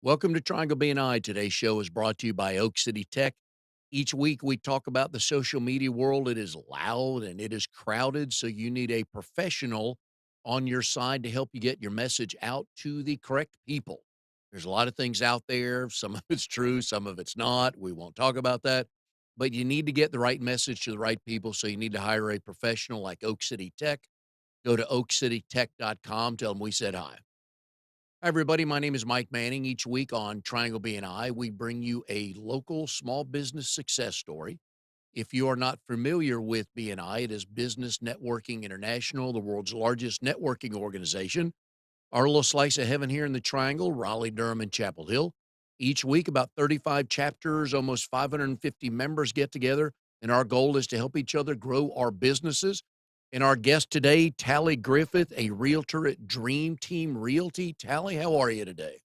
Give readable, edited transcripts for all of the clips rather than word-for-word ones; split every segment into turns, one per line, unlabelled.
Welcome to Triangle BNI. Today's show is brought to you by Oak City Tech. Each week we talk about the social media world. It is loud and it is crowded, so you need a professional on your side to help you get your message out to the correct people. There's a lot of things out there. Some of it's true, some of it's not. We won't talk about that. But you need to get the right message to the right people, so you need to hire a professional like Oak City Tech. Go to oakcitytech.com. Tell them we said hi. Hi, everybody. My name is Mike Manning. Each week on Triangle BNI, we bring you a local small business success story. If you are not familiar with BNI, it is Business Networking International, the world's largest networking organization. Our little slice of heaven here in the Triangle, Raleigh, Durham, and Chapel Hill. Each week, about 35 chapters, almost 550 members get together, and our goal is to help each other grow our businesses. And our guest today, Tallie Griffith, a realtor at Dream Team Realty. Tallie, how are you today?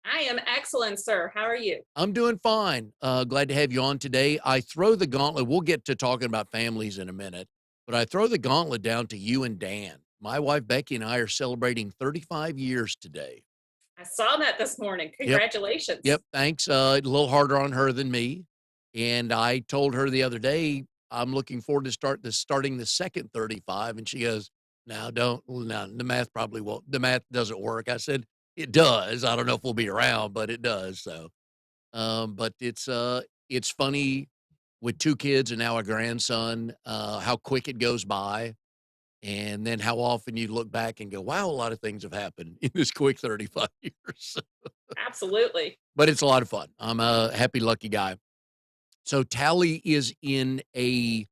I am excellent, sir. How are you?
I'm doing fine. Glad to have you on today. I throw the gauntlet. We'll get to talking about families in a minute, but I throw the gauntlet down to you and Dan. My wife, Becky, and I are celebrating 35 years today.
I saw that this morning.
Yep.
Congratulations.
Yep. Thanks. A little harder on her than me. And I told her the other day, I'm looking forward to starting the second 35. And she goes, no, don't. No, the math probably won't. The math doesn't work. I said, it does. I don't know if we'll be around, but it does. So, but it's funny with two kids and now a grandson, how quick it goes by. And then how often you look back and go, wow, a lot of things have happened in this quick 35 years.
Absolutely.
But it's a lot of fun. I'm a happy, lucky guy. So Tally is in a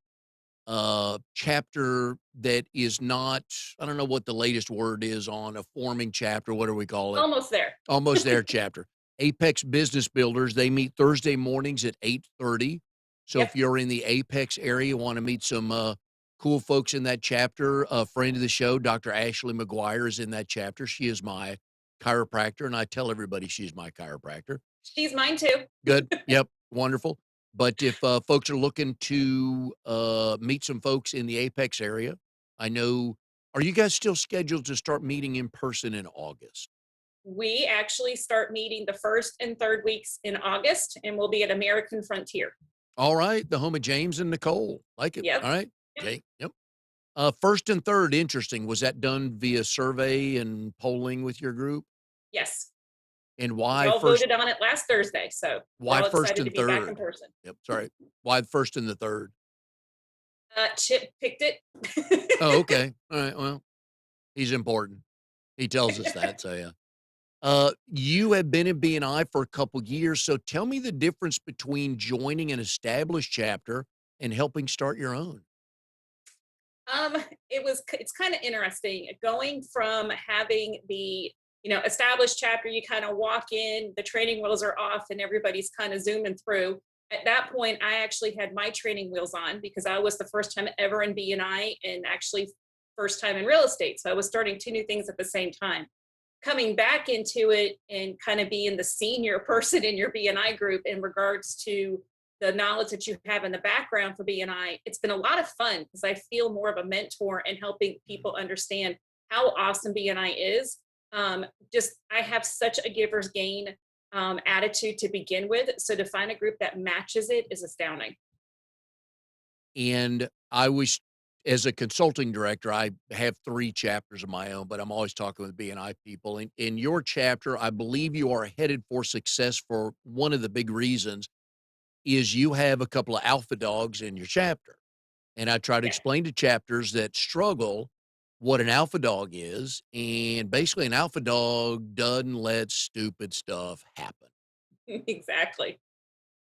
chapter that is not, I don't know what the latest word is on a forming chapter. What do we call it?
Almost there.
Almost there chapter. Apex Business Builders. They meet Thursday mornings at 8:30. So if
Yep.
you're in the Apex area, want to meet some cool folks in that chapter, a friend of the show, Dr. Ashley McGuire, is in that chapter. She is my chiropractor, and I tell everybody she's my chiropractor.
She's mine too.
Good. Yep. Wonderful. But if folks are looking to meet some folks in the Apex area, I know, are you guys still scheduled to start meeting in person in August?
We actually start meeting the first and third weeks in August, and we'll be at American Frontier.
All right. The home of James and Nicole. Like it.
Yep.
All right.
Yep.
Jake. Yep. First and third, interesting. Was that done via survey and polling with your group?
Yes.
And
We
why
all
first?
voted on it last Thursday, so we're
Why
all
first
excited to
and
be back in
third?
person.
Yep. Sorry. Why the first and the third?
Chip picked it.
Oh, okay. All right. Well, he's important. He tells us that. So yeah. You have been in BNI for a couple years, so tell me the difference between joining an established chapter and helping start your own.
Um, it's kind of interesting going from having the established chapter. You kind of walk in, the training wheels are off, and everybody's kind of zooming through. At that point, I actually had my training wheels on because I was the first time ever in BNI and actually first time in real estate. So I was starting two new things at the same time. Coming back into it and kind of being the senior person in your BNI group in regards to the knowledge that you have in the background for BNI, it's been a lot of fun because I feel more of a mentor and helping people understand how awesome BNI is. Just I have such a giver's gain attitude to begin with. So to find a group that matches it is astounding.
And I was, as a consulting director, I have 3 chapters of my own, but I'm always talking with BNI people. In your chapter, I believe you are headed for success for one of the big reasons is you have a couple of alpha dogs in your chapter. And I try to
Yeah,
explain to chapters that struggle what an alpha dog is. And basically, an alpha dog doesn't let stupid stuff happen.
exactly.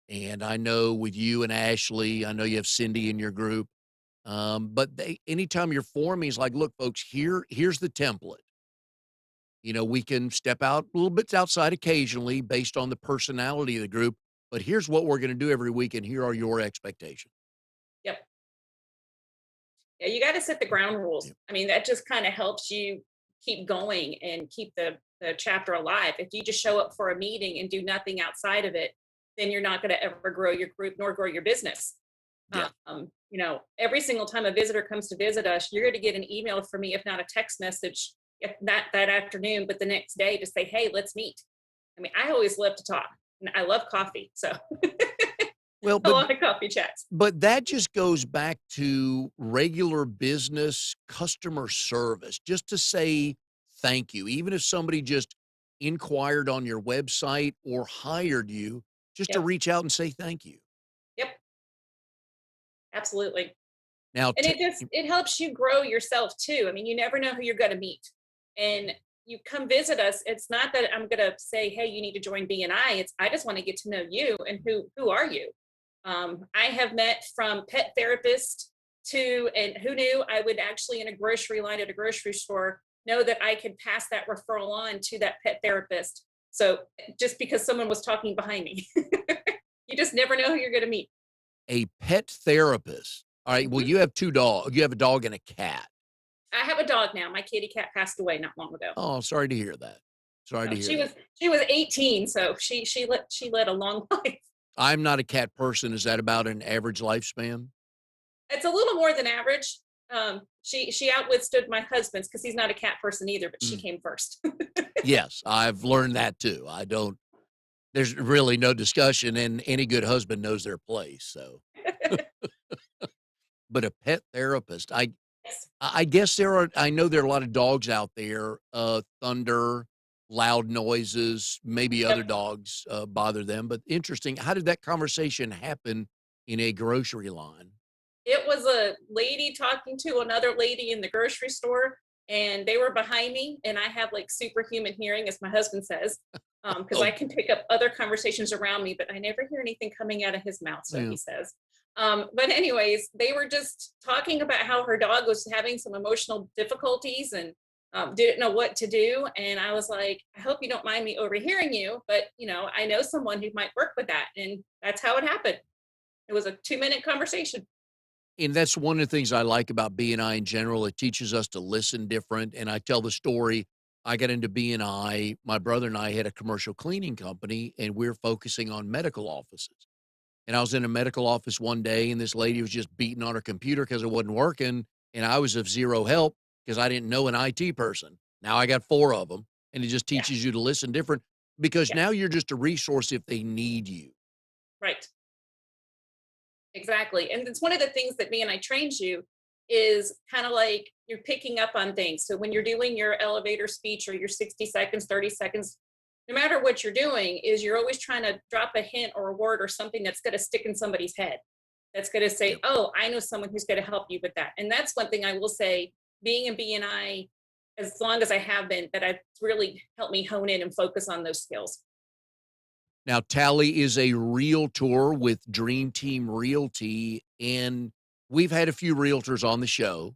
And I know with you and Ashley, I know you have Cindy in your group. But anytime you're forming, it's like, look, folks, here's the template. We can step out a little bit outside occasionally based on the personality of the group, but here's what we're going to do every week, and here are your expectations.
Yep. Yeah, you got to set the ground rules.
Yeah.
I mean, that just kind of helps you keep going and keep the chapter alive. If you just show up for a meeting and do nothing outside of it, then you're not going to ever grow your group nor grow your business.
Yeah.
Every single time a visitor comes to visit us, you're going to get an email from me, if not a text message, if that afternoon, but the next day to say, "Hey, let's meet." I mean, I always love to talk, and I love coffee, so
Well,
a
but
lot of coffee chats.
that just goes back to regular business customer service, just to say thank you. Even if somebody just inquired on your website or hired you, just to
Yep,
reach out and say thank you.
yep, absolutely.
Now,
And it helps you grow yourself too. I mean, you never know who you're going to meet. And you come visit us. It's not that I'm going to say, "Hey, you need to join BNI." It's I just want to get to know you and who are you. I have met from pet therapist to, and who knew I would actually in a grocery line at a grocery store know that I could pass that referral on to that pet therapist. So just because someone was talking behind me, you just never know who you're going to meet.
a pet therapist. All right. Well,
Mhm.
you have 2 dogs. You have a dog and a cat.
I have a dog now. My kitty cat passed away not long ago.
Oh, sorry to hear that. Sorry
Oh,
to hear that.
she was 18, so she led a long life.
I'm not a cat person. Is that about an average lifespan?
It's a little more than average. She outwithstood my husband's because he's not a cat person either, but she
Mm.
came first.
Yes, I've learned that too. I don't there's really no discussion, and any good husband knows their place, so but a pet therapist,
Yes.
I guess I know there are a lot of dogs out there, thunder, loud noises, maybe other
Yep.
dogs, bother them, but interesting. How did that conversation happen in a grocery line?
It was a lady talking to another lady in the grocery store, and they were behind me. And I have like superhuman hearing, as my husband says, because I
Oh,
can pick up other conversations around me, but I never hear anything coming out of his mouth. So
yeah.
he says. But anyways, they were just talking about how her dog was having some emotional difficulties and didn't know what to do. And I was like, I hope you don't mind me overhearing you, but I know someone who might work with that, and that's how it happened. It was a 2-minute conversation.
And that's one of the things I like about BNI in general. It teaches us to listen different. And I tell the story. I got into BNI. My brother and I had a commercial cleaning company, and we're focusing on medical offices. And I was in a medical office one day, and this lady was just beating on her computer because it wasn't working. And I was of zero help because I didn't know an IT person. Now I got 4 of them, and it just
Yeah.
teaches you to listen different because now
Yes.
you're just a resource if they need you.
Right. Exactly. And it's one of the things that me and I trained you is kind of like you're picking up on things. So when you're doing your elevator speech or your 60 seconds, 30 seconds, no matter what you're doing, is you're always trying to drop a hint or a word or something that's going to stick in somebody's head. That's going to say,
Yep.
"Oh, I know someone who's going to help you with that." And that's one thing I will say, being in BNI as long as I have been, that I've really helped me hone in and focus on those skills.
Now, Tallie is a realtor with Dream Team Realty, and we've had a few realtors on the show,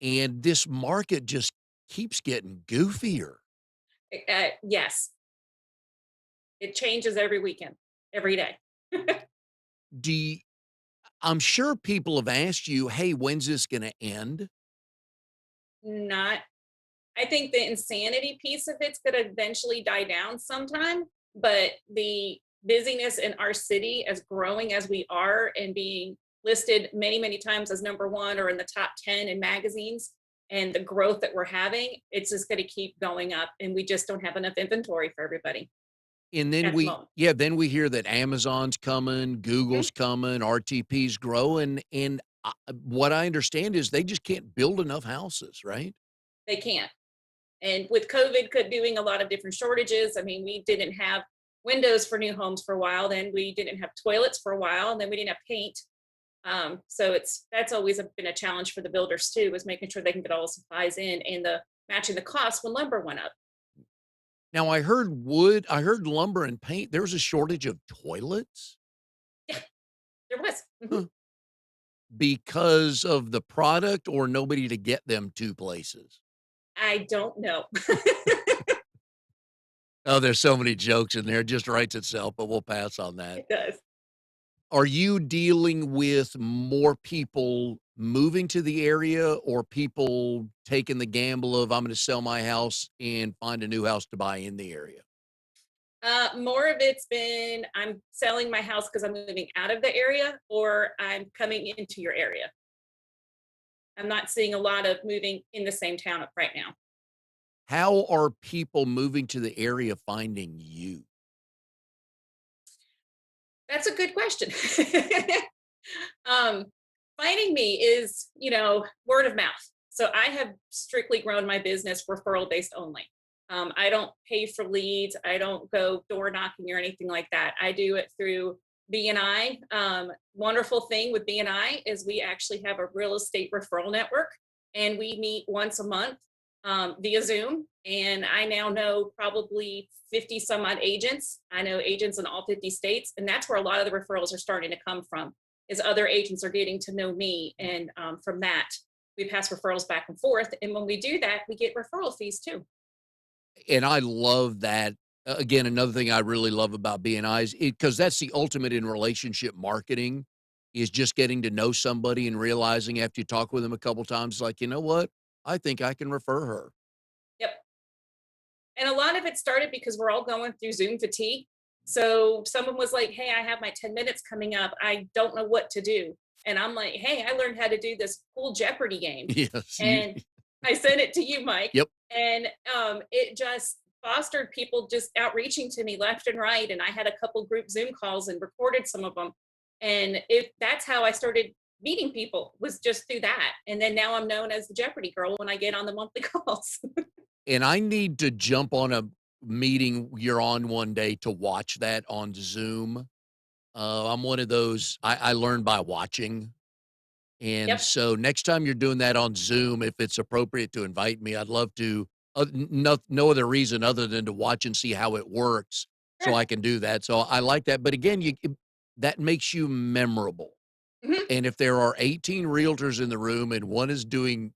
and this market just keeps getting goofier.
Yes, it changes every weekend, every day.
Do you, I'm sure people have asked you, "Hey, when's this going to end?"
Not I think the insanity piece of it's gonna eventually die down sometime, but the busyness in our city as growing as we are and being listed many, many times as number 1 or in the top 10 in magazines and the growth that we're having, it's just gonna keep going up, and we just don't have enough inventory for everybody
And then
at the moment.
then we hear that Amazon's coming,
Mhm.
Google's coming, RTP's growing, and what I understand is they just can't build enough houses, right?
They can't. And with COVID doing a lot of different shortages, I mean, we didn't have windows for new homes for a while, then we didn't have toilets for a while, and then we didn't have paint. So that's always been a challenge for the builders too, is making sure they can get all the supplies in and the matching the cost when lumber went up.
Now I heard lumber and paint, there was a shortage of toilets
Yeah, there was. Mhm.
huh, because of the product or nobody to get them to places.
I don't know.
Oh, there's so many jokes in there, it just writes itself, but we'll pass on that.
It does.
Are you dealing with more people moving to the area or people taking the gamble of, "I'm gonna sell my house and find a new house to buy in the area"?
More of it's been I'm selling my house because I'm moving out of the area, or I'm coming into your area. I'm not seeing a lot of moving in the same town right now.
How are people moving to the area finding you?
That's a good question. um, Finding me is, word of mouth. So I have strictly grown my business referral based only. I don't pay for leads. I don't go door knocking or anything like that. I do it through BNI. Wonderful thing with BNI is we actually have a real estate referral network, and we meet once a month via Zoom. And I now know probably 50 some odd agents. I know agents in all 50 states. And that's where a lot of the referrals are starting to come from, is other agents are getting to know me. And from that, we pass referrals back and forth. And when we do that, we get referral fees too.
And I love that. Again, another thing I really love about BNI is because that's the ultimate in relationship marketing is just getting to know somebody and realizing after you talk with them a couple times, like, you know what? I think I can refer her.
Yep. And a lot of it started because we're all going through Zoom fatigue. So someone was like, "Hey, I have my 10 minutes coming up. I don't know what to do." And I'm like, "Hey, I learned how to do this cool Jeopardy game."
Yes.
And I sent it to you, Mike.
Yep.
And it just fostered people just outreaching to me left and right. And I had a couple group Zoom calls and recorded some of them. And that's how I started meeting people, was just through that. And then now I'm known as the Jeopardy girl when I get on the monthly calls.
And I need to jump on a meeting you're on one day to watch that on Zoom. I'm one of those, I learn by watching. And
Yep.
so next time you're doing that on Zoom, if it's appropriate to invite me, I'd love to. No other reason other than to watch and see how it works, so
Sure.
I can do that. So I like that. But again, that makes you memorable.
Mhm.
And if there are 18 realtors in the room and one is doing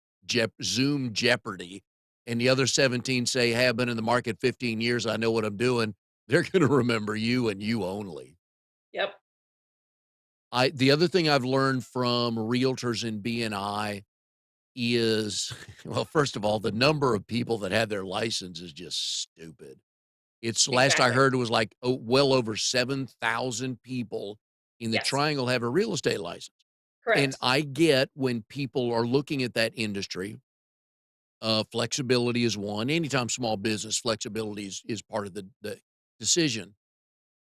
Zoom Jeopardy, and the other 17 say, "Hey, I've been in the market 15 years. I know what I'm doing," they're going to remember you and you only.
Yep.
The other thing I've learned from realtors in BNI is, well, first of all, the number of people that have their license is just stupid. It's last I
Exactly.
heard it was like, oh, well over 7,000 people in the
Yes.
triangle have a real estate license. And
Correct.
I get when people are looking at that industry, flexibility is one. Anytime small business, flexibility is part of the decision.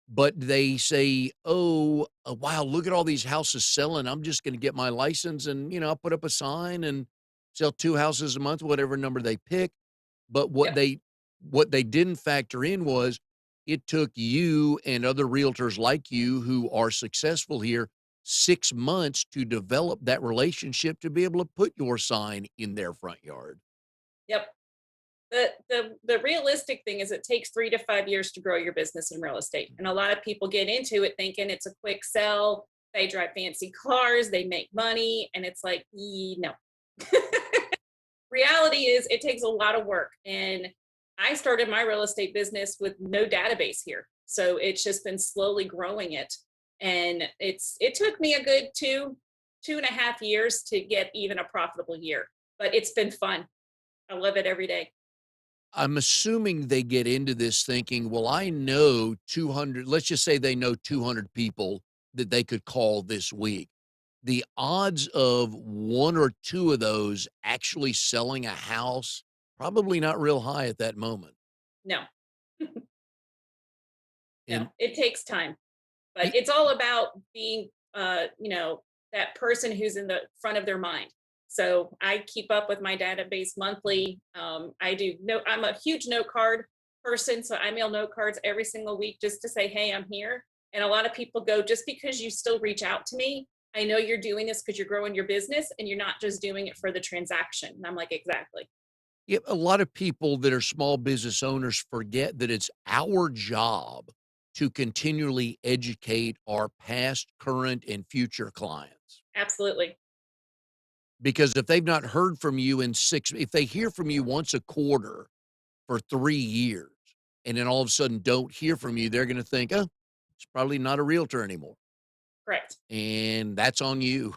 But they say, "Oh, wow, look at all these houses selling. I'm just gonna get my license and, I'll put up a sign and sell 2 houses a month," whatever number they pick. But
Yep.
what they didn't factor in was it took you and other realtors like you who are successful here 6 months to develop that relationship to be able to put your sign in their front yard.
Yep. The realistic thing is it takes 3 to 5 years to grow your business in real estate. And a lot of people get into it thinking it's a quick sell. They drive fancy cars, they make money, and it's like, no. Reality is it takes a lot of work. And I started my real estate business with no database here. So it's just been slowly growing it. And it took me a good 2.5 years to get even a profitable year. But it's been fun. I love it every day.
I'm assuming they get into this thinking, well, I know 200, let's just say they know 200 people that they could call this week. The odds of one or two of those actually selling a house, probably not real high at that moment.
No, no,
And
it takes time, but
y-
it's all about being, that person who's in the front of their mind. So I keep up with my database monthly. I'm a huge note card person. So I mail note cards every single week just to say, "Hey, I'm here." And a lot of people go, "Just because you still reach out to me, I know you're doing this because you're growing your business and you're not just doing it for the transaction." And I'm like, exactly.
a lot of people that are small business owners forget that it's our job to continually educate our past, current, and future clients.
Absolutely.
Because if they've not heard from you if they hear from you once a quarter for 3 years, and then all of a sudden don't hear from you, they're gonna think, "Oh, it's probably not a realtor anymore,"
Correct.
and that's on you.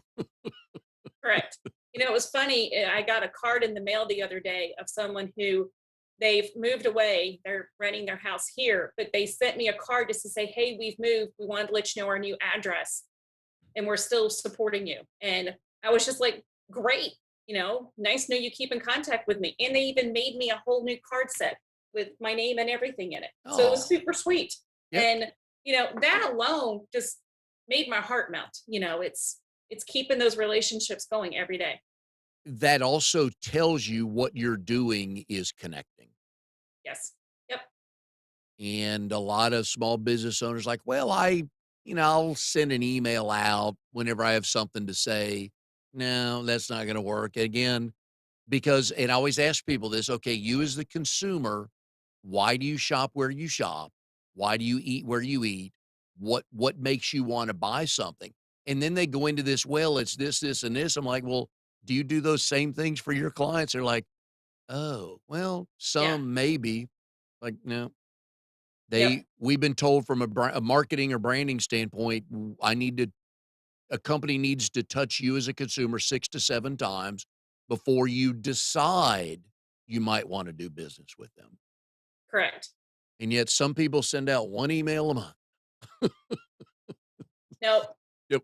Correct. It was funny. I got a card in the mail the other day of someone who they've moved away. They're renting their house here, but they sent me a card just to say, "Hey, we've moved. We wanted to let you know our new address and we're still supporting you." And I was just like, great. nice know you keep in contact with me. And they even made me a whole new card set with my name and everything in it. So it was
Oh,
super sweet.
yep.
And, that alone just made my heart melt. It's keeping those relationships going every day.
That also tells you what you're doing is connecting.
Yes. Yep.
And a lot of small business owners like, well, I'll send an email out whenever I have something to say. No, that's not going to work. Again, because, and I always ask people this, okay, you as the consumer, why do you shop where you shop? Why do you eat where you eat? What makes you want to buy something? And then they go into this, well, it's this, and this. I'm like, well, do you do those same things for your clients? They're like, oh, well,
Yeah.
some maybe. Like, no,
Yep.
we've been told from a marketing or branding standpoint, a company needs to touch you as a consumer 6 to 7 times before you decide you might wanna do business with them.
Correct.
And yet some people send out 1 email a month.
Nope.
Yep.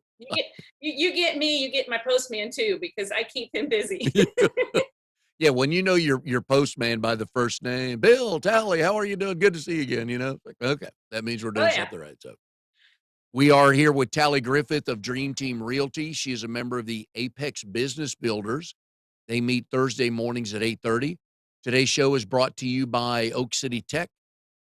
You get me, you get my postman too, because I keep him busy.
Yeah, when you know your postman by the first name, "Bill, Tally, how are you doing? Good to see you again," Like, "Okay, that means we're
Oh
doing
yeah.
something right." So, we are here with Tallie Griffith of Dream Team Realty. She is a member of the Apex Business Builders. They meet Thursday mornings at 8:30. Today's show is brought to you by Oak City Tech.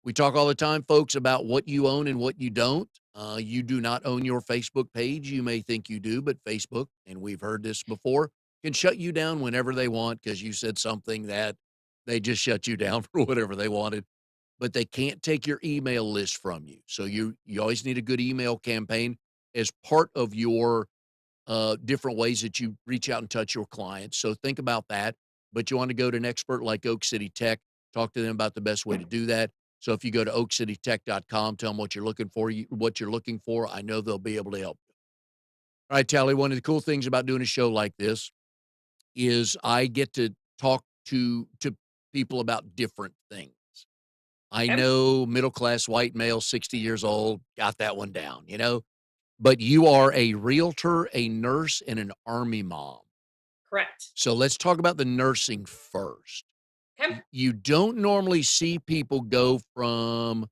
We talk all the time, folks, about what you own and what you don't. You do not own your Facebook page. You may think you do, but Facebook, and we've heard this before, can shut you down whenever they want because you said something that they just shut you down for whatever they wanted. But they can't take your email list from you. So you always need a good email campaign as part of your different ways that you reach out and touch your clients. So think about that. But you want to go to an expert like Oak City Tech, talk to them about the best way to do that. So if you go to oakcitytech.com, tell them what you're looking for, what you're looking for. I know they'll be able to help you. All right, Tally, one of the cool things about doing a show like this is I get to talk to people about different things. I
Okay.
know middle class white male, 60 years old, got that one down. But you are a realtor, a nurse, and an army mom.
Correct.
So let's talk about the nursing first.
Okay.
You don't normally see people go from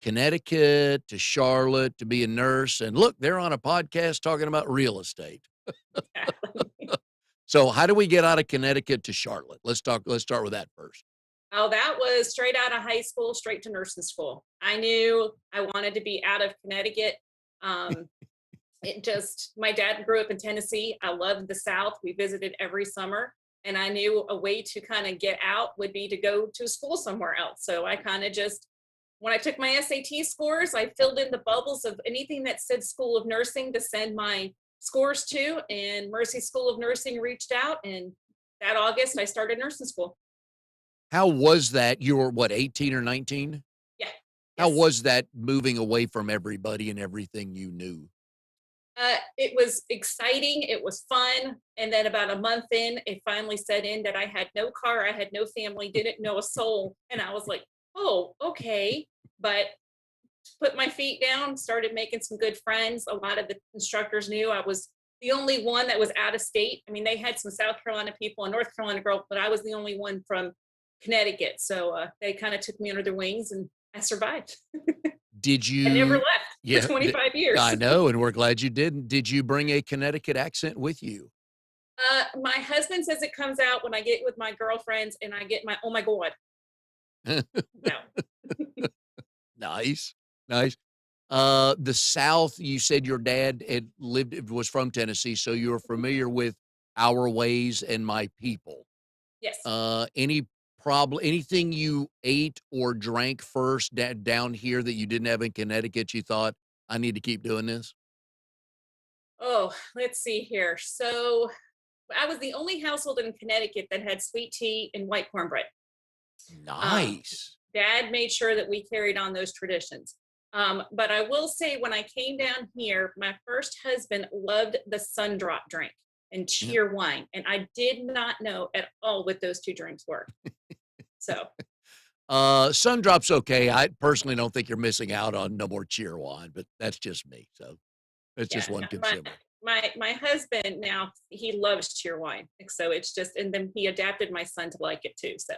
Connecticut to Charlotte to be a nurse. And look, they're on a podcast talking about real estate.
Exactly.
So how do we get out of Connecticut to Charlotte? Let's start with that first.
Oh, that was straight out of high school, straight to nursing school. I knew I wanted to be out of Connecticut. Um, my dad grew up in Tennessee. I loved the South. We visited every summer. And I knew a way to kind of get out would be to go to school somewhere else. So I kind of just, when I took my SAT scores, I filled in the bubbles of anything that said School of Nursing to send my scores to. And Mercy School of Nursing reached out. And that August, I started nursing school.
How was that? You were what, 18 or 19?
Yeah.
How
Yes.
was that moving away from everybody and everything you knew?
It was exciting. It was fun. And then about a month in, it finally set in that I had no car, I had no family, didn't know a soul. And I was like, oh, okay. But put my feet down, started making some good friends. A lot of the instructors knew I was the only one that was out of state. I mean, they had some South Carolina people and North Carolina girls, but I was the only one from Connecticut. So they kind of took me under their wings and I survived.
Did
I never
you
left for
Yeah,
25 years.
I know, and we're glad you didn't. Did you bring a Connecticut accent with you?
My husband says it comes out when I get with my girlfriends and I get my oh my god. No.
Nice, nice. The South, you said your dad was from Tennessee, so you're familiar with our ways and my people.
Yes.
Any problem anything you ate or drank first down here that you didn't have in Connecticut, you thought, "I need to keep doing this?"
Oh, let's see here. So I was the only household in Connecticut that had sweet tea and white cornbread. Um,
Nice.
Dad made sure that we carried on those traditions. But I will say, when I came down here, my first husband loved the Sundrop drink and
Yeah.
cheer wine. And I did not know at all what those two drinks were. So,
Sundrop's okay. I personally don't think you're missing out on no more cheer wine, but that's just me. So that's
yeah,
just one
no, my,
consumer.
My husband now, he loves cheer wine. So it's just, and then he adapted my son to like it too. So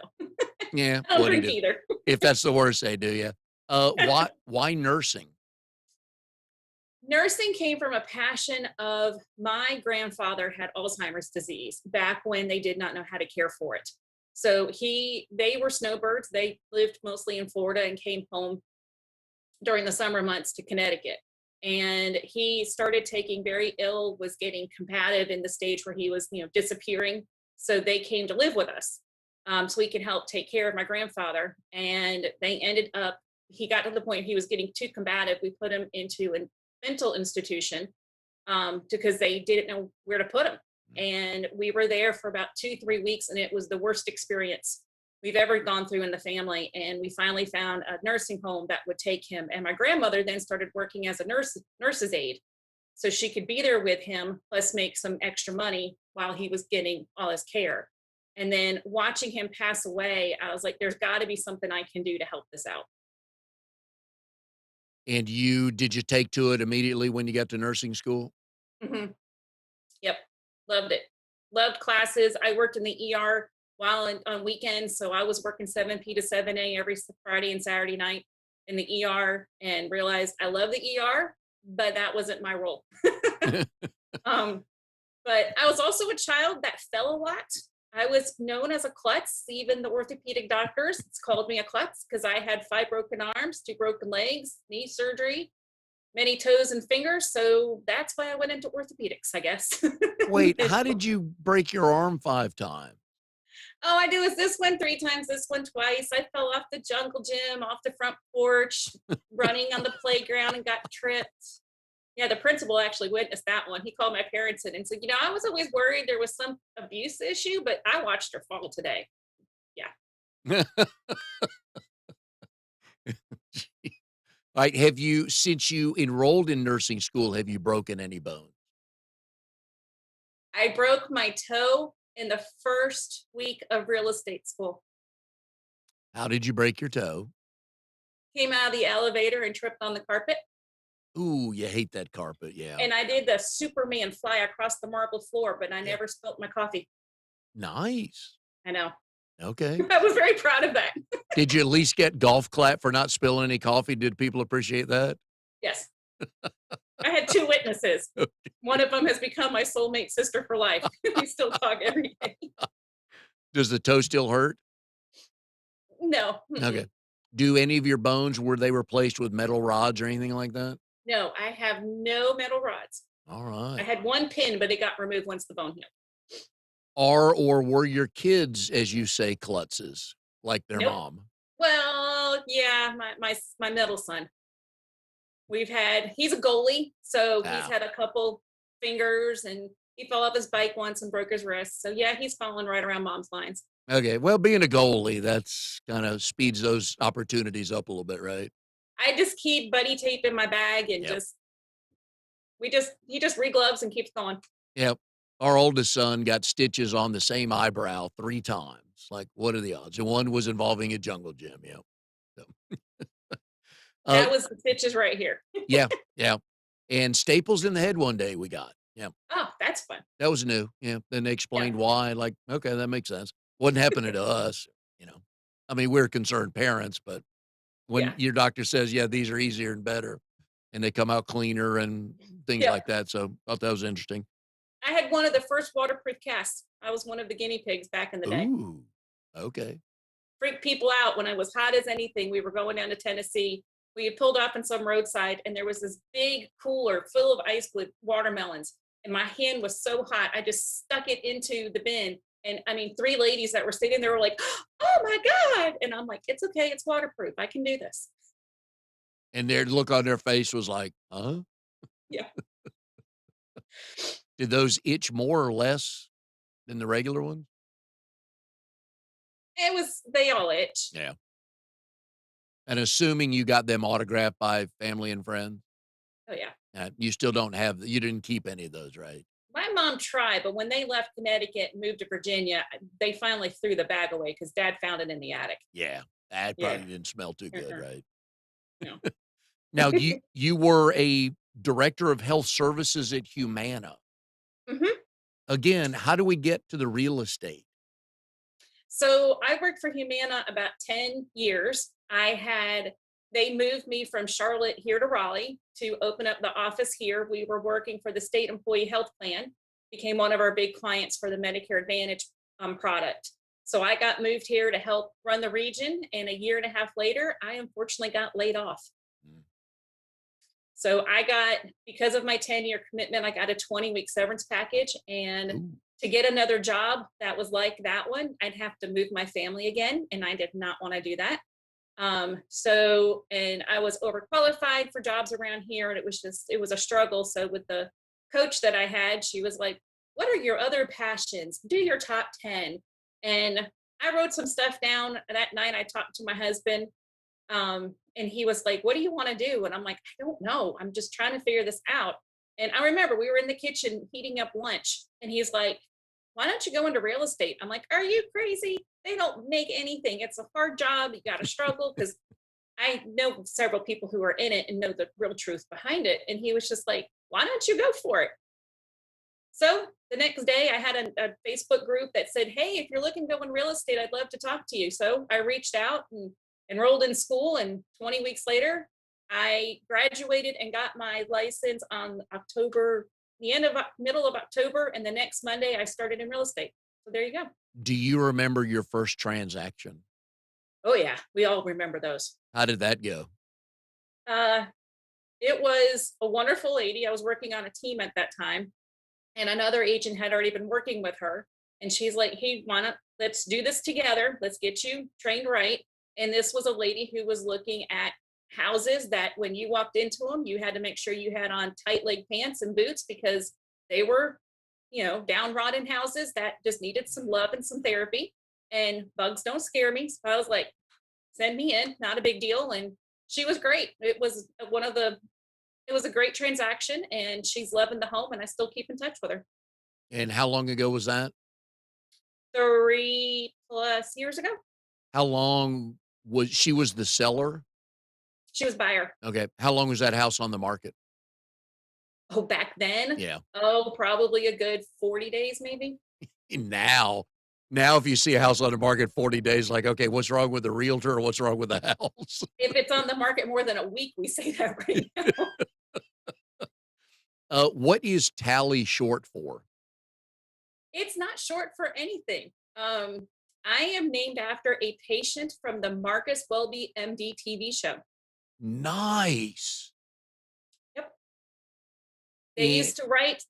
Yeah,
I don't
what do you
drink
do?
either.
If that's the worst they do, yeah. Why nursing?
Nursing came from a passion of my grandfather had Alzheimer's disease back when they did not know how to care for it. So they were snowbirds. They lived mostly in Florida and came home during the summer months to Connecticut. And he started taking very ill, was getting combative in the stage where he was, disappearing. So they came to live with us, so we could help take care of my grandfather. And they ended up, he got to the point he was getting too combative. We put him into a mental institution, because they didn't know where to put him.
Mm.
And we were there for about 2, 3 weeks, and it was the worst experience we've ever gone through in the family. And we finally found a nursing home that would take him. And my grandmother then started working as a nurse's aide. So she could be there with him, plus make some extra money while he was getting all his care. And then watching him pass away, I was like, there's got to be something I can do to help this out.
And did you take to it immediately when you got to nursing school?
Mhm. Yep. Loved it. Loved classes. I worked in the ER on weekends. So I was working 7P to 7A every Friday and Saturday night in the ER, and realized I love the ER, but that wasn't my role. um, but I was also a child that fell a lot. I was known as a klutz. Even the orthopedic doctors called me a klutz because I had 5 broken arms, 2 broken legs, knee surgery, many toes and fingers. So that's why I went into orthopedics, I guess.
Wait, how did you break your arm 5 times?
Oh, I do is this one 3 times, this one twice. I fell off the jungle gym, off the front porch, running on the playground and got tripped. Yeah, the principal actually witnessed that one. He called my parents in and said, I was always worried there was some abuse issue, but I watched her fall today. Yeah.
Right, since you enrolled in nursing school, have you broken any bones?
I broke my toe in the first week of real estate school.
How did you break your toe?
Came out of the elevator and tripped on the carpet.
Ooh, you hate that carpet, yeah.
And I did the Superman fly across the marble floor, but I
Yeah.
never spilt my coffee.
Nice.
I know.
Okay.
I was very proud of that.
Did you at least get golf clap for not spilling any coffee? Did people appreciate that?
Yes. I had 2 witnesses. One of them has become my soulmate sister for life. We still talk every day.
Does the toe still hurt?
No.
Okay.
Mm-mm.
Do any of your bones, were they replaced with metal rods or anything like that?
No, I have no metal rods.
All
I
right.
had one pin, but it got removed once the bone healed.
Are or were your kids, as you say, klutzes like their
Nope.
mom?
Well, yeah, my middle son. He's a goalie, so he's
Wow.
had a couple fingers, and he fell off his bike once and broke his wrist. So yeah, he's falling right around mom's lines.
Okay. Well, being a goalie, that's kind of speeds those opportunities up a little bit, right?
I just keep buddy tape in my bag and
Yep.
he just regloves and keeps going.
Yep. Our oldest son got stitches on the same eyebrow 3 times. Like, what are the odds? And one was involving a jungle gym. Yep. So, uh,
That was the stitches right here.
yeah, yeah. And staples in the head one day we got. Yeah.
Oh, that's fun.
That was new. Yeah. Then they
Yeah.
explained why. Like, okay, that makes sense. Wasn't happening to us, you know. I mean, we're concerned parents, but when
Yeah.
your doctor says, yeah, these are easier and better, and they come out cleaner and things
Yep.
like that. So thought that was interesting.
I had one of the first waterproof casts. I was one of the guinea pigs back in the day.
Ooh. Okay.
Freaked people out when I was hot as anything. We were going down to Tennessee. We had pulled off on some roadside, and there was this big cooler full of ice with watermelons. And my hand was so hot, I just stuck it into the bin. And I mean, 3 ladies that were sitting there were like, "Oh my God." And I'm like, "It's okay. It's waterproof. I can do this."
And their look on their face was like, huh?
Yeah.
Did those itch more or less than the regular ones?
They all itch.
Yeah. And assuming you got them autographed by family and friends,
Oh, yeah.
you still don't have, you didn't keep any of those, right?
My mom tried, but when they left Connecticut and moved to Virginia, they finally threw the bag away because dad found it in the attic.
Yeah. That
Yeah.
probably didn't smell too good,
Uh-uh.
right?
No.
Now you were a Director of Health Services at Humana.
Mhm.
Again, how do we get to the real estate?
So I worked for Humana about 10 years. They moved me from Charlotte here to Raleigh to open up the office here. We were working for the state employee health plan, became one of our big clients for the Medicare Advantage product. So I got moved here to help run the region. And a year and a half later, I unfortunately got laid off.
Mm.
So because of my 10-year commitment, I got a 20-week severance package. And
Ooh.
to get another job that was like that one, I'd have to move my family again. And I did not want to do that. And I was overqualified for jobs around here. And it was a struggle. So with the coach that I had, she was like, what are your other passions? Do your top 10. And I wrote some stuff down that night. I talked to my husband and he was like, what do you want to do? And I'm like, I don't know. I'm just trying to figure this out. And I remember we were in the kitchen heating up lunch, and he's like, why don't you go into real estate? I'm like, are you crazy? They don't make anything. It's a hard job. You got to struggle, because I know several people who are in it and know the real truth behind it. And he was just like, why don't you go for it? So the next day, I had a Facebook group that said, hey, if you're looking to go in real estate, I'd love to talk to you. So I reached out and enrolled in school. And 20 weeks later, I graduated and got my license on middle of October. And the next Monday, I started in real estate. So there you go.
Do you remember your first transaction?
Oh, yeah. We all remember those.
How did that go?
Uh, it was a wonderful lady. I was working on a team at that time, and another agent had already been working with her. And she's like, hey, let's do this together. Let's get you trained right. And this was a lady who was looking at houses that when you walked into them, you had to make sure you had on tight leg pants and boots, because they were, down rotten houses that just needed some love and some therapy. And bugs don't scare me. So I was like, send me in, not a big deal. And she was great. It was a great transaction, and she's loving the home, and I still keep in touch with her.
And how long ago was that?
3 plus years ago.
How long was she was the seller?
She was buyer.
Okay. How long was that house on the market?
Oh, back then?
Yeah.
Oh, probably a good 40 days, maybe.
And now if you see a house on the market 40 days, like, okay, what's wrong with the realtor or what's wrong with the house?
If it's on the market more than a week, we say that right now.
What is Tally short for?
It's not short for anything. I am named after a patient from the Marcus Welby MD TV show.
Nice.
Yep.
And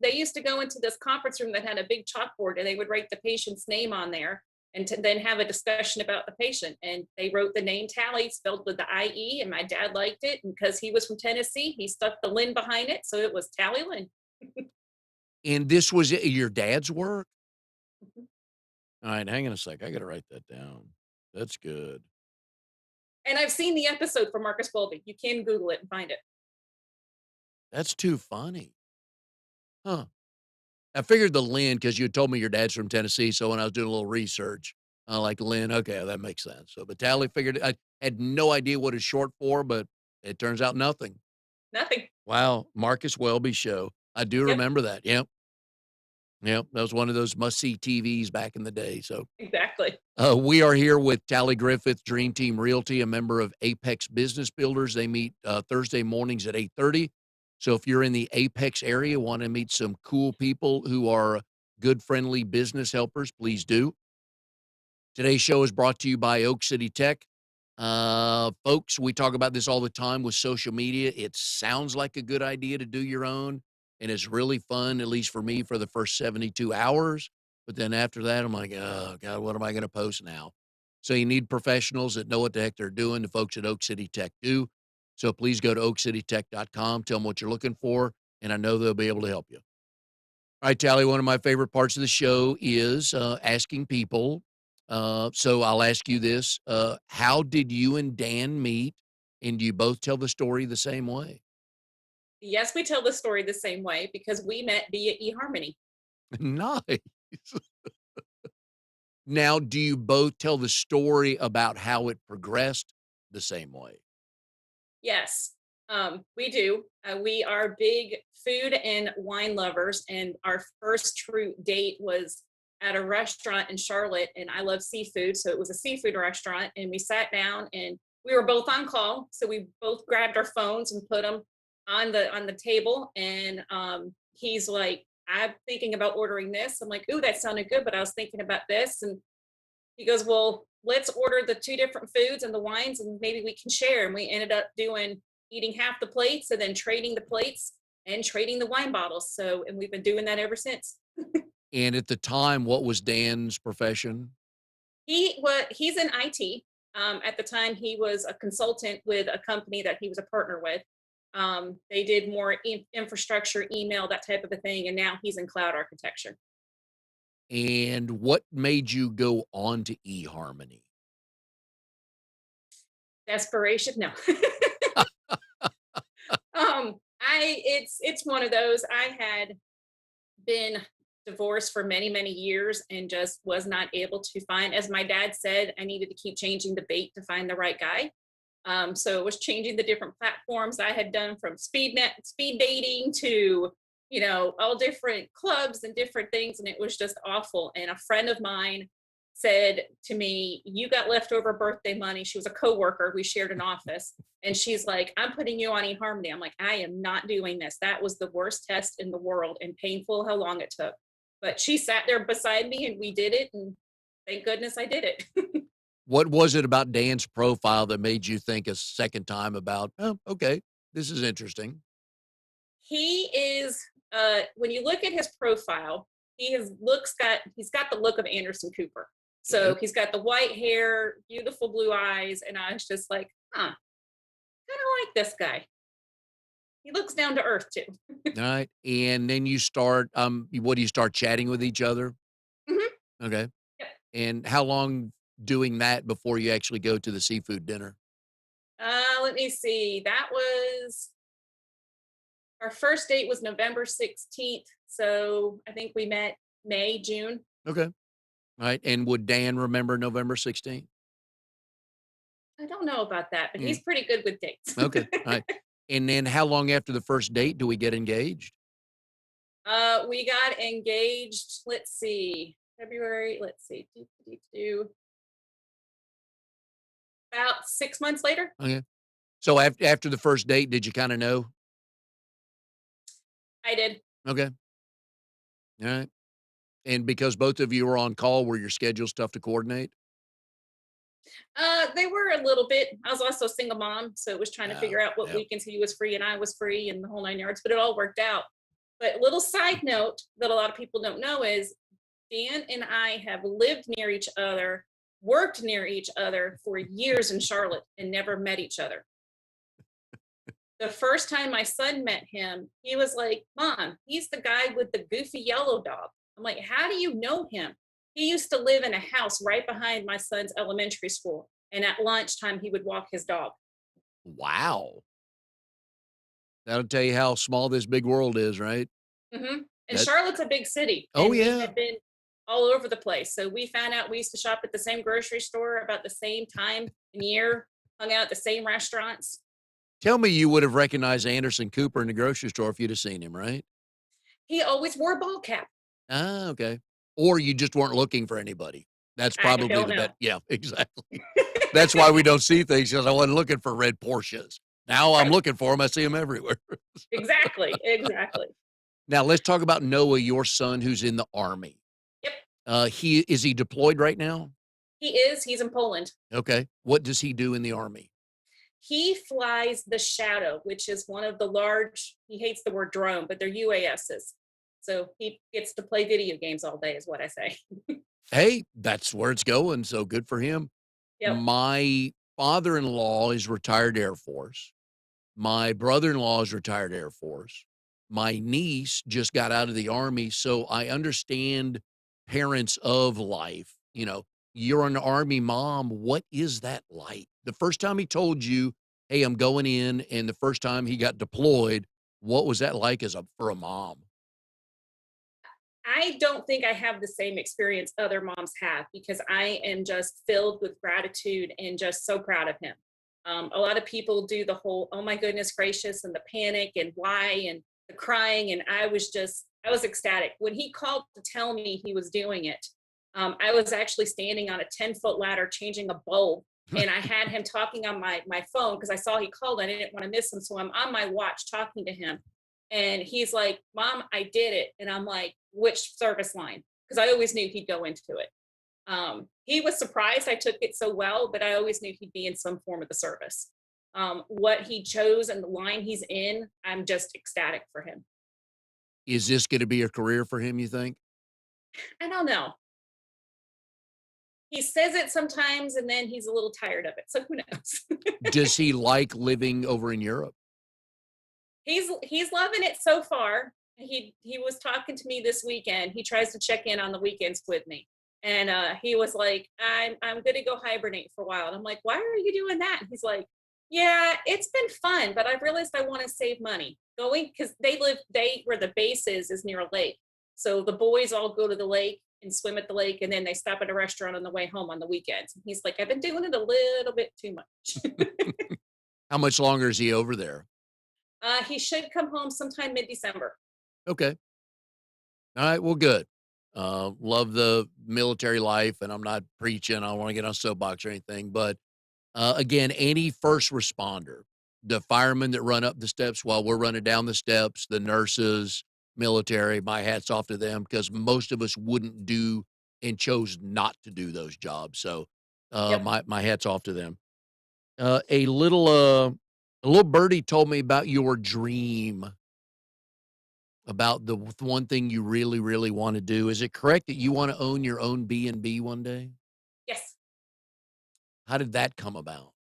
They used to go into this conference room that had a big chalkboard, and they would write the patient's name on there, and then have a discussion about the patient. And they wrote the name Tally spelled with the IE, and my dad liked it. And because he was from Tennessee, he stuck the Lynn behind it. So it was Tally Lynn.
this was your dad's work? All right, hang on a sec. I got to write that down. That's good.
And I've seen the episode for Marcus Welby. You can Google it and find it.
That's too funny. Huh. I figured the Lynn because you had told me your dad's from Tennessee. So when I was doing a little research, I like Lynn. Okay, that makes sense. So, but Tally figured I had no idea what it's short for, but it turns out nothing.
Nothing.
Wow. Marcus Welby show. I do
Yep,
remember that. Yep. Yep. That was one of those must see TVs back in the day. So,
exactly.
we are here with Tallie Griffith, Dream Team Realty, a member of Apex Business Builders. They meet Thursday mornings at 8:30. So if you're in the Apex area, want to meet some cool people who are good, friendly business helpers, please do. Today's show is brought to you by Oak City Tech. Folks, we talk about this all the time with social media. It sounds like a good idea to do your own, and it's really fun, at least for me, for the first 72 hours. But then after that, I'm like, oh, God, what am I going to post now? So you need professionals that know what the heck they're doing. The folks at Oak City Tech do. So please go to oakcitytech.com, tell them what you're looking for, and I know they'll be able to help you. All right, Tally, one of my favorite parts of the show is asking people. So I'll ask you this. How did you and Dan meet? And do you both tell the story the same way?
Yes, we tell the story the same way because we met via eHarmony.
Nice. Now, do you both tell the story about how it progressed the same way?
Yes. We do. We are big food and wine lovers, and our first true date was at a restaurant in Charlotte. And I love seafood, so it was a seafood restaurant. And we sat down, and we were both on call, so we both grabbed our phones and put them on the table. And he's like, "I'm thinking about ordering this." I'm like, "Ooh, that sounded good, but I was thinking about this." And he goes, "Well, let's order the two different foods and the wines and maybe we can share." And we ended up doing eating half the plates and then trading the plates and trading the wine bottles. So, and we've been doing that ever since.
And at the time, what was Dan's profession?
He's in IT. At the time, he was a consultant with a company that he was a partner with. They did more infrastructure, email, that type of a thing. And now he's in cloud architecture.
And what made you go on to eHarmony?
Desperation? No. It's one of those. I had been divorced for many, many years and just was not able to find, as my dad said, I needed to keep changing the bait to find the right guy. So it was changing the different platforms I had done, from speed dating to, all different clubs and different things. And it was just awful. And a friend of mine said to me, "You got leftover birthday money." She was a coworker. We shared an office. And she's like, "I'm putting you on eHarmony." I'm like, "I am not doing this. That was the worst test in the world and painful how long it took." But she sat there beside me and we did it. And thank goodness I did it.
What was it about Dan's profile that made you think a second time about, "Oh, okay, this is interesting."
He is, when you look at his profile, he's got the look of Anderson Cooper.
Okay.
So he's got the white hair, beautiful blue eyes. And I was just like, kind of like this guy. He looks down to earth too.
Alright, and then you start, what do you start chatting with each other?
Mhm.
Okay,
Yep.
and how long doing that before you actually go to the seafood dinner?
Let me see. That was our first date was November 16th. So I think we met May, June.
Okay, alright, and would Dan remember November 16th?
I don't know about that, but
Mm,
he's pretty good with dates.
okay, alright, and then how long after the first date do we get engaged?
We got engaged, let's see, February, let's see, about 6 months later.
Okay, so after the first date, did you kinda know?
I did.
Okay, alright, and because both of you were on call, were your schedules tough to coordinate?
They were a little bit. I was also a single mom, so it was trying to
Yeah,
figure out what
yeah.
weekends he was free and I was free and the whole nine yards, but it all worked out. But little side note that a lot of people don't know is Dan and I have lived near each other, worked near each other for years in Charlotte and never met each other. The first time my son met him, he was like, "Mom, he's the guy with the goofy yellow dog." I'm like, "How do you know him?" He used to live in a house right behind my son's elementary school. And at lunchtime, he would walk his dog.
Wow. That'll tell you how small this big world is, right?
Hmm. And
That
Charlotte's a big city,
Oh,
and we
yeah.
had been all over the place. So we found out we used to shop at the same grocery store about the same time and year, hung out at the same restaurants.
Tell me you would have recognized Anderson Cooper in the grocery store if you'd have seen him, right?
He always wore a ball cap.
Ah, okay. Or you just weren't looking for anybody. That's
I
probably
don't
the
know.
bet yeah, exactly. That's why we don't see things, because I wasn't looking for red Porsches. Now I'm
Right.
looking for them. I see them everywhere.
Exactly. Exactly.
Now let's talk about Noah, your son who's in the Army.
Yep.
He deployed right now?
He is. He's in Poland.
Okay. What does he do in the Army?
He flies the Shadow, which is one of the large, he hates the word drone, but they're UASs. So he gets to play video games all day, is what I say.
Hey, that's where it's going, so good for him.
Yep.
My father-in-law is retired Air Force. My brother-in-law is retired Air Force. My niece just got out of the Army, so I understand parents of life. You're an Army mom. What is that like? The first time he told you, "Hey, I'm going in," and the first time he got deployed, what was that like for a mom?
I don't think I have the same experience other moms have because I am just filled with gratitude and just so proud of him. A lot of people do the whole, oh my goodness gracious, and the panic and why and the crying. And I was ecstatic. When he called to tell me he was doing it, I was actually standing on a 10-foot ladder changing a bulb. And I had him talking on my phone because I saw he called. I didn't want to miss him. So I'm on my watch talking to him. And he's like, Mom, I did it. And I'm like, which service line? Because I always knew he'd go into it. He was surprised I took it so well, but I always knew he'd be in some form of the service. What he chose and the line he's in, I'm just ecstatic for him.
Is this gonna be a career for him, you think?
I don't know. He says it sometimes and then he's a little tired of it. So who knows?
Does he like living over in Europe?
He's loving it so far. He was talking to me this weekend. He tries to check in on the weekends with me. And he was like, I'm gonna go hibernate for a while. And I'm like, why are you doing that? And he's like, yeah, it's been fun, but I've realized I want to save money. Going because they where the base is near a lake. So the boys all go to the lake and swim at the lake, and then they stop at a restaurant on the way home on the weekends. And he's like, I've been doing it a little bit too much.
How much longer is he over there?
He should come home sometime mid-December.
Okay. Alright, well, good. Love the military life, and I'm not preaching, I don't wanna get on a soapbox or anything, but, again, any first responder, the firemen that run up the steps while we're running down the steps, the nurses, military, my hat's off to them because most of us wouldn't do and chose not to do those jobs, so,
Yep.
my hat's off to them. Uh, a little, uh a little birdie told me about your dream. About the one thing you really, really wanna do. Is it correct that you wanna own your own B&B one day?
Yes.
How did that come about?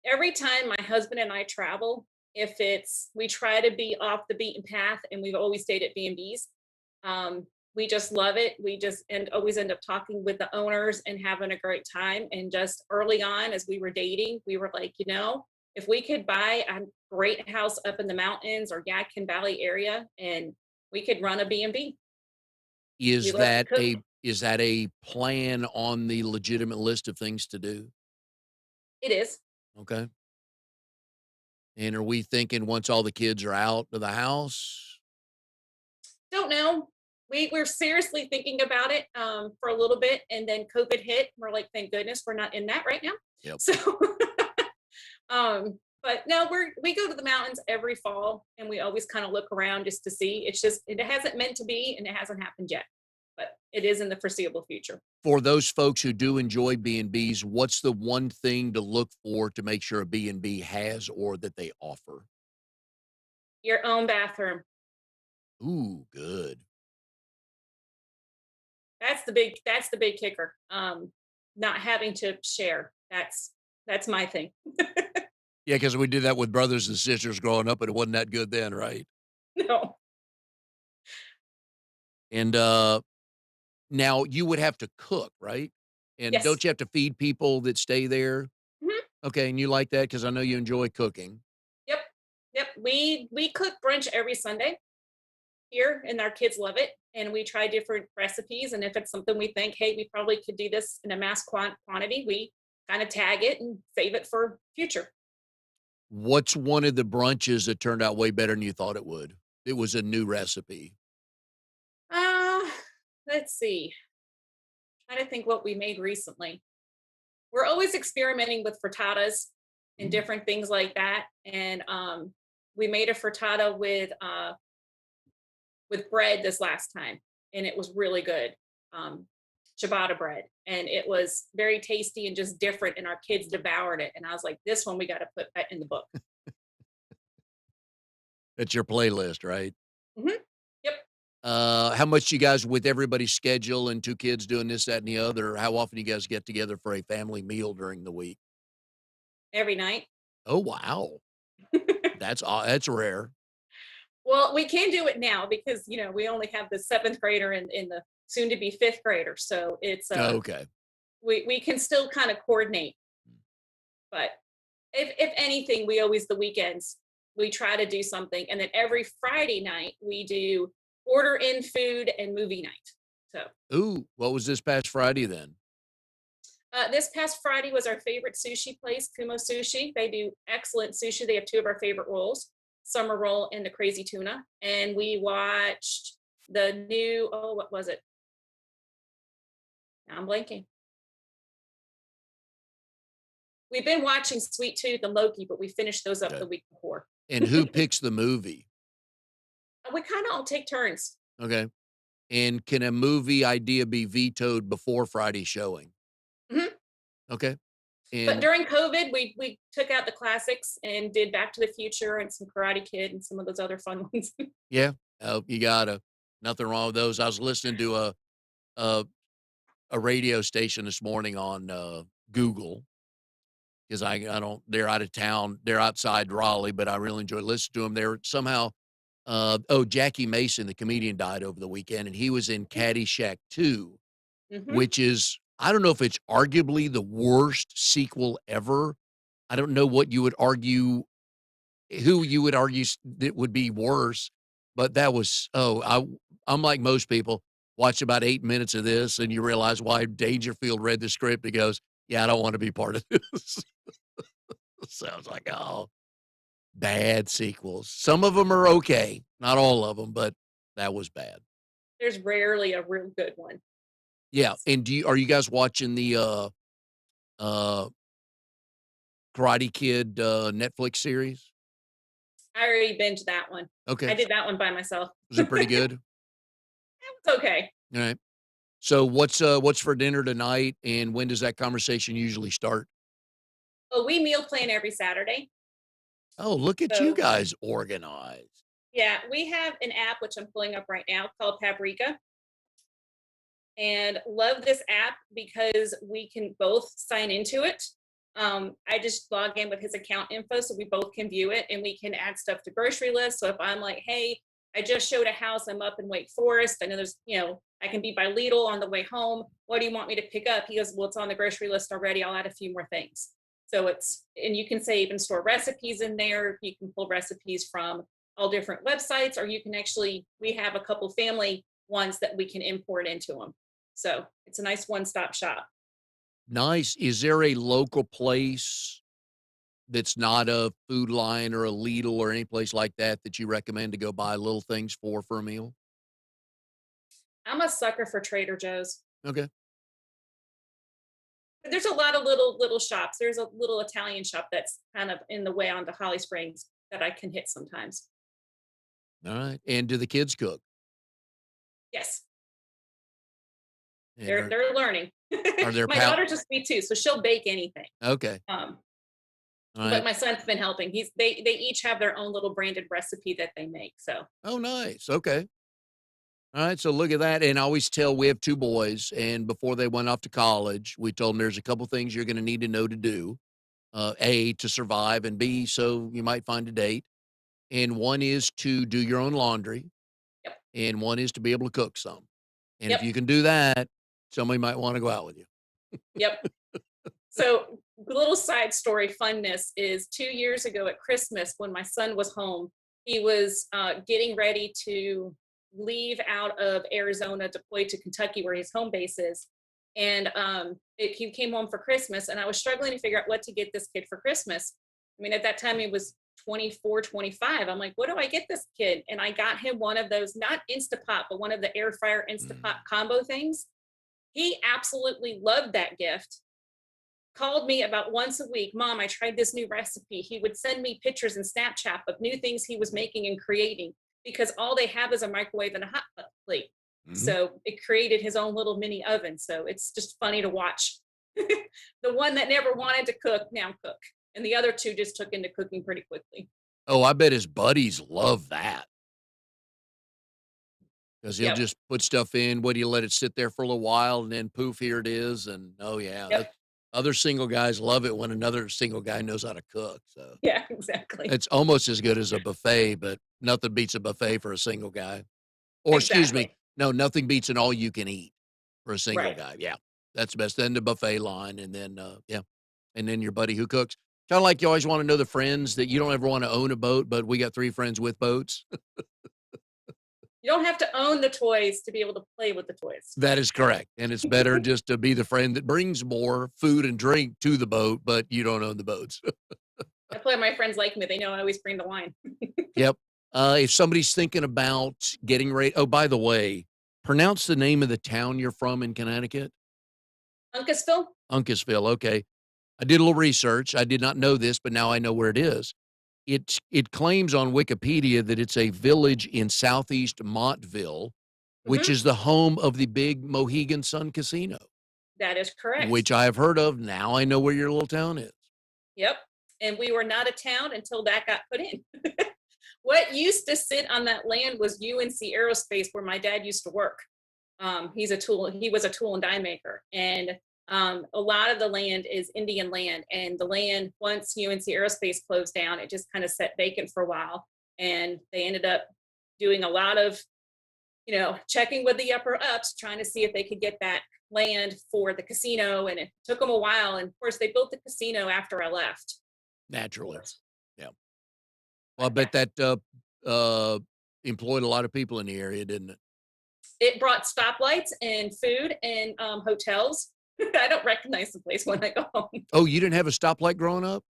Every time my husband and I travel, if it's we try to be off the beaten path, and we've always stayed at B&Bs. We just love it. We just and always end up talking with the owners and having a great time. And just early on, as we were dating, we were like, if we could buy a great house up in the mountains or Yadkin Valley area, and we could run a B&B. We
Is
love to
that
cook.
a plan on the legitimate list of things to do?
It is.
Okay. And are we thinking once all the kids are out of the house?
Don't know. We're seriously thinking about it for a little bit, and then COVID hit. We're like, thank goodness we're not in that right now.
Yep.
So, but no, we go to the mountains every fall, and we always kind of look around just to see. It's just it hasn't meant to be, and it hasn't happened yet, but it is in the foreseeable future.
For those folks who do enjoy B&Bs, what's the one thing to look for to make sure a B&B has or that they offer?
Your own bathroom.
Ooh, good.
That's the big kicker. Not having to share. That's my thing.
Yeah, because we did that with brothers and sisters growing up, and it wasn't that good then, right?
No.
And, now you would have to cook, right? And
Yes.
don't you have to feed people that stay there?
Mhm.
Okay, and you like that because I know you enjoy cooking.
Yep. Yep. We cook brunch every Sunday here, and our kids love it. And we try different recipes. And if it's something we think, hey, we probably could do this in a mass quantity, we kind of tag it and save it for future.
What's one of the brunches that turned out way better than you thought it would? It was a new recipe.
Uh, let's see. Trying to think what we made recently. We're always experimenting with frittatas and
Mm.
different things like that. And we made a frittata with bread this last time, and it was really good. Ciabatta bread, and it was very tasty and just different. And our kids devoured it, and I was like, "This one we got to put that in the book."
That's your playlist, right?
Hmm. Yep,
How much you guys with everybody's schedule and 2 kids doing this, that, and the other, how often you guys get together for a family meal during the week?
every night.
Oh, wow. That's rare.
Well, we can do it now because we only have the seventh grader and the soon to be fifth grader, so it's
Okay.
we can still kind of coordinate. But if anything, we always the weekends we try to do something, and then every Friday night we do order in food and movie night. So
Ooh, what was this past Friday then?
This past Friday was our favorite sushi place, Kumo Sushi. They do excellent sushi. They have two of our favorite rolls, summer roll and the crazy tuna. And we watched the new, oh, what was it? Now I'm blanking. We've been watching Sweet Tooth and Loki, but we finished those up
Okay.
the week before.
And who picks the movie?
We kind of all take turns.
Okay. And can a movie idea be vetoed before Friday showing?
Mhm.
Okay.
But
And
during COVID, we took out the classics and did Back to the Future and some Karate Kid and some of those other fun ones.
yeah, you gotta. Nothing wrong with those. I was listening to a a radio station this morning on Google because I don't. They're out of town. They're outside Raleigh, but I really enjoy listening to them. They're somehow. Jackie Mason, the comedian, died over the weekend, and he was in Caddyshack 2,
Hmm.
which is I don't know if it's arguably the worst sequel ever. I don't know what you would argue who you would argue that would be worse, but that was I'm like most people, watch about 8 minutes of this and you realize why Dangerfield read the script. He goes, "Yeah, I don't wanna be part of this." Sounds like, oh, bad sequels. Some of them are okay, not all of them, but that was bad.
There's rarely a real good one.
Yeah, and are you guys watching the, uh, Karate Kid, Netflix series?
I already binged that one. I
Okay.
did that one by myself.
Was it pretty good?
It's okay.
Alright. So what's for dinner tonight, and when does that conversation usually start?
Well, we meal plan every Saturday.
Oh, look at you
So
guys organized.
yeah, we have an app which I'm pulling up right now called Paprika, and love this app because we can both sign into it. I just log in with his account info so we both can view it and we can add stuff to grocery lists. So if I'm like, hey, I just showed a house, I'm up in Wake Forest. I know there's, I can be by Lidl on the way home. What do you want me to pick up? He goes, well, it's on the grocery list already. I'll add a few more things. So and you can save and store recipes in there. You can pull recipes from all different websites, or you can actually, we have a couple family ones that we can import into them. So it's a nice one-stop shop.
Nice. Is there a local place that's not a Food Lion or a Lidl or any place like that that you recommend to go buy little things for a meal?
I'm a sucker for Trader Joe's.
Okay.
There's a lot of little shops. There's a little Italian shop that's kind of in the way onto Holly Springs that I can hit sometimes.
Alright. And do the kids cook?
Yes,
And
they're learning.
are there
My
pal
daughter's a sweet too, so she'll bake anything.
okay.
Um, but
Alright.
my son's been helping. They each have their own little branded recipe that they make. So
Oh, nice. Okay. Alright, so look at that, and I always tell we have 2 boys, and before they went off to college, we told them there's a couple things you're gonna need to know to do. A, to survive, and B, so you might find a date. And one is to do your own laundry,
yep,
and one is to be able to cook some. And if
yep,
you can do that, somebody might want to go out with you.
yep. So, little side story funness is 2 years ago at Christmas when my son was home, he was getting ready to leave out of Arizona, deploy to Kentucky, where his home base is. And he came home for Christmas, and I was struggling to figure out what to get this kid for Christmas. I mean, at that time, he was 24, 25. I'm like, what do I get this kid? And I got him one of those, not Instapot, but one of the air fryer
Mm.
Instapot combo things. He absolutely loved that gift, called me about once a week. Mom, I tried this new recipe. He would send me pictures and Snapchat of new things he was making and creating because all they have is a microwave and a hot plate.
Mhm.
So it created his own little mini oven. So it's just funny to watch. The one that never wanted to cook now cook, and the other two just took into cooking pretty quickly.
Oh, I bet his buddies love that because he'll
Yep.
just put stuff in. What do you let it sit there for a little while, and then poof, here it is. And oh yeah,
Yep.
other single guys love it when another single guy knows how to cook. So
Yeah, exactly.
it's almost as good as a buffet, but nothing beats a buffet for a single guy. Or excuse me,
Exactly.
no, nothing beats an all you can eat for a single
Right.
guy. Yeah, that's the best. Then the buffet line, and then yeah, and then your buddy who cooks. Kind of like you always want to know the friends that you don't ever want to own a boat, but we got 3 friends with boats.
You don't have to own the toys to be able to play with the toys.
That is correct. And it's better just to be the friend that brings more food and drink to the boat, but you don't own the boats.
That's why my friends like me. They know I always bring the wine.
Yep. If somebody's thinking about getting ready, oh, by the way, pronounce the name of the town you're from in Connecticut.
Uncasville?
Uncasville. Okay. I did a little research. I did not know this, but now I know where it is. It claims on Wikipedia that it's a village in southeast Montville, which
Mhm.
is the home of the big Mohegan Sun Casino,
That is correct.
which I have heard of. Now I know where your little town is.
Yep. And we were not a town until that got put in. What used to sit on that land was UNC Aerospace, where my dad used to work. He was a tool and die maker. And a lot of the land is Indian land. And the land, once UNC Aerospace closed down, it just kind of sat vacant for a while. And they ended up doing a lot of, checking with the upper ups, trying to see if they could get that land for the casino. And it took them a while. And of course, they built the casino after I left.
Naturally.
Of
Yeah. Well, I
yeah.
bet that employed a lot of people in the area, didn't it?
It brought stoplights and food and hotels. I don't recognize the place when I go home.
Oh, you didn't have a stoplight growing up?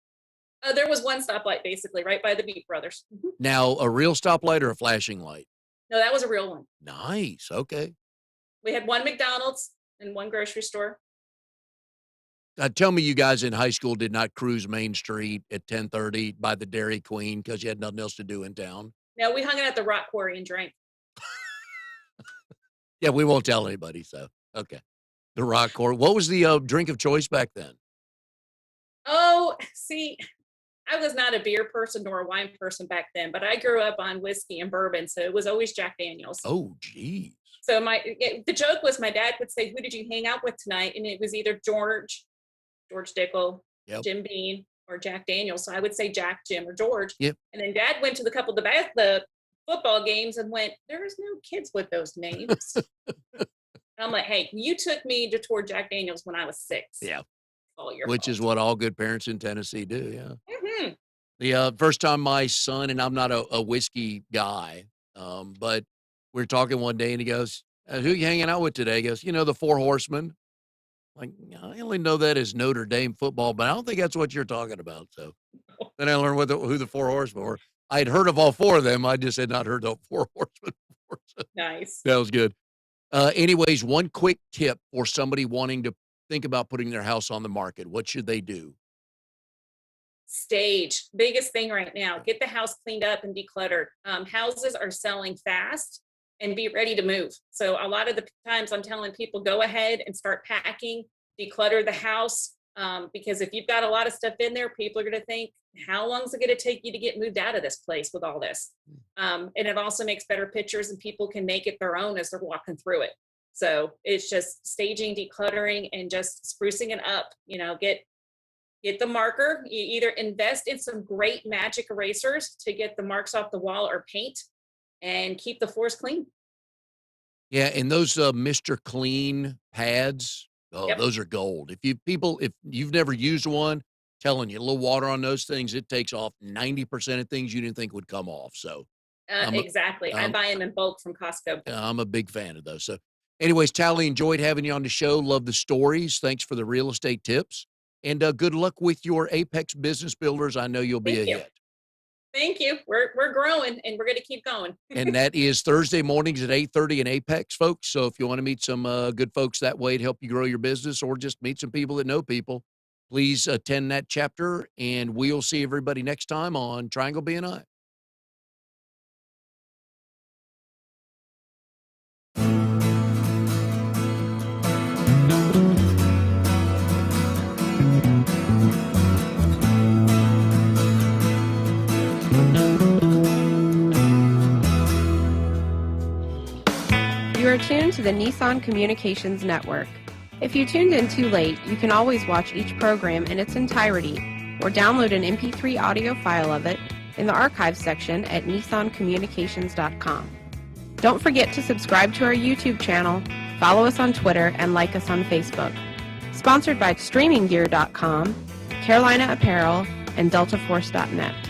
There was one stoplight basically right by the Beat Brothers. Mhm.
Now, a real stoplight or a flashing light?
No, that was a real one.
Nice. Okay.
We had one McDonald's and one grocery store.
Tell me you guys in high school did not cruise Main Street at 10:30 by the Dairy Queen because you had nothing else to do in town?
No, we hung out at the rock quarry and drank.
Yeah, we won't tell anybody, so, okay. The Rock Court. What was the, drink of choice back then?
Oh, see, I was not a beer person nor a wine person back then, but I grew up on whiskey and bourbon, so it was always Jack Daniels.
Oh, geez.
So the joke was my dad would say, "Who did you hang out with tonight?" And it was either George Dickel,
Yep.
Jim Beam, or Jack Daniels. So I would say Jack, Jim, or George.
Yep.
And then Dad went to the football games and went, "There's no kids with those names." And I'm like, "Hey, you took me to tour Jack Daniels when I was 6.
Yeah.
All your
Which
fault."
is what all good parents in Tennessee do, yeah.
Mhm.
The, first time my son and I'm not a whiskey guy, but we're talking one day and he goes, "Who you hanging out with today?" He goes, "The Four Horsemen." Like, I only know that as Notre Dame football, but I don't think that's what you're talking about, so then I learned who the Four Horsemen were. I'd heard of all four of them, I just had not heard of Four Horsemen before, so
Nice.
that was good. Anyways, one quick tip for somebody wanting to think about putting their house on the market. What should they do?
Stage, biggest thing right now. Get the house cleaned up and decluttered. Houses are selling fast, and be ready to move. So a lot of the times I'm telling people, go ahead and start packing, declutter the house. Because if you've got a lot of stuff in there, people are going to think, how long is it going to take you to get moved out of this place with all this? And it also makes better pictures, and people can make it their own as they're walking through it. So it's just staging, decluttering, and just sprucing it up. Get the marker. You either invest in some great magic erasers to get the marks off the wall, or paint, and keep the floors clean.
Yeah, and those, Mr. Clean pads, oh,
Yep.
those are gold. If you've never used one, telling you, a little water on those things, it takes off 90% of things you didn't think would come off, so
Exactly. I
I'm
buy them in bulk from Costco.
I'm a big fan of those, so anyways, Tallie, enjoyed having you on the show, love the stories, thanks for the real estate tips, and, good luck with your Apex Business Builders. I know you'll be a
Thank you.
hit.
Thank you. We're growing, and we're going to keep going.
And that is Thursday mornings at 8:30 in Apex, folks. So if you want to meet some good folks that way to help you grow your business, or just meet some people that know people, please attend that chapter. And we'll see everybody next time on Triangle BNI.
You are tuned to the Nissan Communications Network. If you tuned in too late, you can always watch each program in its entirety or download an MP3 audio file of it in the archives section at nissancommunications.com. Don't forget to subscribe to our YouTube channel, follow us on Twitter, and like us on Facebook. Sponsored by StreamingGear.com, Carolina Apparel, and DeltaForce.net.